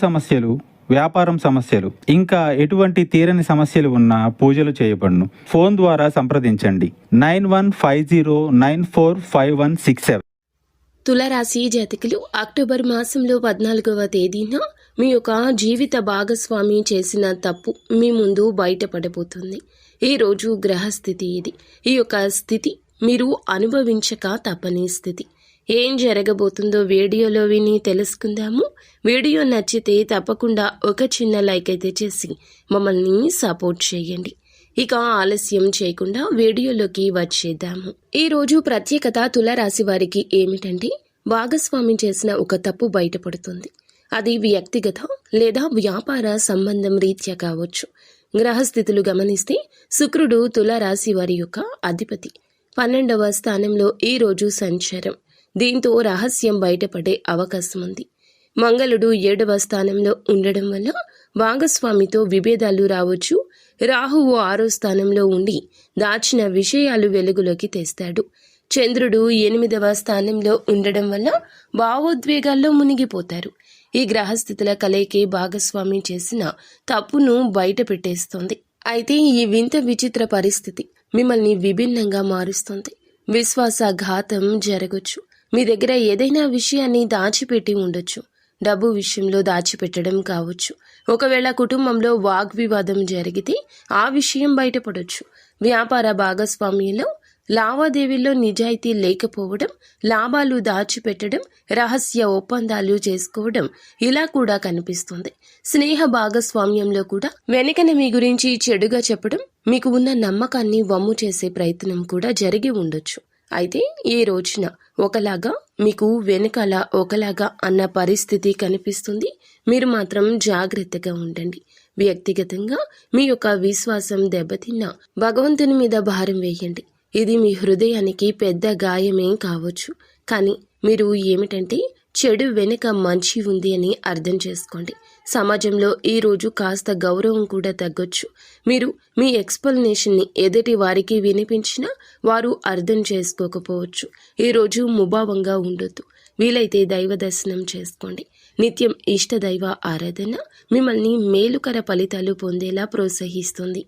సమస్యలు, వ్యాపారం సమస్యలు, ఇంకా ఎటువంటి తీరని సమస్యలు ఉన్నా పూజలు చేయబడును. ఫోన్ ద్వారా సంప్రదించండి 9150945167. తులారాశి జాతకులు అక్టోబర్ మాసంలో 14వ తేదీన మీ యొక్క జీవిత భాగస్వామి చేసిన తప్పు మీ ముందు బయటపడబోతుంది. ఈరోజు గ్రహస్థితి ఇది. ఈ యొక్క స్థితి మీరు అనుభవించక తప్పని స్థితి. ఏం జరగబోతుందో వీడియోలో విని తెలుసుకుందాము. వీడియో నచ్చితే తప్పకుండా ఒక చిన్న లైక్ అయితే చేసి మమ్మల్ని సపోర్ట్ చేయండి. ఇక ఆలస్యం చేయకుండా వీడియోలోకి వచ్చేద్దాము. ఈరోజు ప్రత్యేకత తులారాశి వారికి ఏమిటంటే, భాగస్వామి చేసిన ఒక తప్పు బయటపడుతుంది. అది వ్యక్తిగత లేదా వ్యాపార సంబంధం రీత్యా కావచ్చు. గ్రహస్థితులు గమనిస్తే శుక్రుడు తులారాశి వారి యొక్క అధిపతి. 12వ స్థానంలో ఈరోజు సంచారం. దీంతో రహస్యం బయటపడే అవకాశం ఉంది. మంగళుడు 7వ స్థానంలో ఉండడం వల్ల భాగస్వామితో విభేదాలు రావచ్చు. రాహువు 6వ స్థానంలో ఉండి దాచిన విషయాలు వెలుగులోకి తెస్తాడు. చంద్రుడు 8వ స్థానంలో ఉండడం వల్ల భావోద్వేగాల్లో మునిగిపోతారు. ఈ గ్రహస్థితుల కలయికే భాగస్వామి చేసిన తప్పును బయట పెట్టేస్తుంది. అయితే ఈ వింత విచిత్ర పరిస్థితి మిమ్మల్ని విభిన్నంగా మారుస్తుంది. విశ్వాసఘాతం జరగచ్చు. మీ దగ్గర ఏదైనా విషయాన్ని దాచిపెట్టి ఉండొచ్చు. డబ్బు విషయంలో దాచిపెట్టడం కావచ్చు. ఒకవేళ కుటుంబంలో వాగ్వివాదం జరిగితే ఆ విషయం బయటపడొచ్చు. వ్యాపార భాగస్వామ్యంలో లావాదేవీల్లో నిజాయితీ లేకపోవడం, లాభాలు దాచిపెట్టడం, రహస్య ఒప్పందాలు చేసుకోవడం ఇలా కూడా కనిపిస్తుంది. స్నేహ భాగస్వామ్యంలో కూడా వెనకన మీ గురించి చెడుగా చెప్పడం, మీకు ఉన్న నమ్మకాన్ని వమ్ము చేసే ప్రయత్నం కూడా జరిగి ఉండొచ్చు. అయితే ఈ రోజున ఒకలాగా మీకు వెనకాల ఒకలాగా అన్న పరిస్థితి కనిపిస్తుంది. మీరు మాత్రం జాగ్రత్తగా ఉండండి. వ్యక్తిగతంగా మీ యొక్క విశ్వాసం దెబ్బతిన్నా భగవంతుని మీద భారం వేయండి. ఇది మీ హృదయానికి పెద్ద గాయమేం కావచ్చు. కానీ మీరు ఏమిటంటే చెడు వెనుక మంచి ఉంది అని అర్థం చేసుకోండి. సమాజంలో ఈరోజు కాస్త గౌరవం కూడా తగ్గొచ్చు. మీరు మీ ఎక్స్ప్లెనేషన్ని ఎదుటి వారికి వినిపించినా వారు అర్థం చేసుకోకపోవచ్చు. ఈరోజు ముభావంగా ఉండొద్దు. వీలైతే దైవ దర్శనం చేసుకోండి. నిత్యం ఇష్టదైవ ఆరాధన మిమ్మల్ని మేలుకర ఫలితాలు పొందేలా ప్రోత్సహిస్తుంది.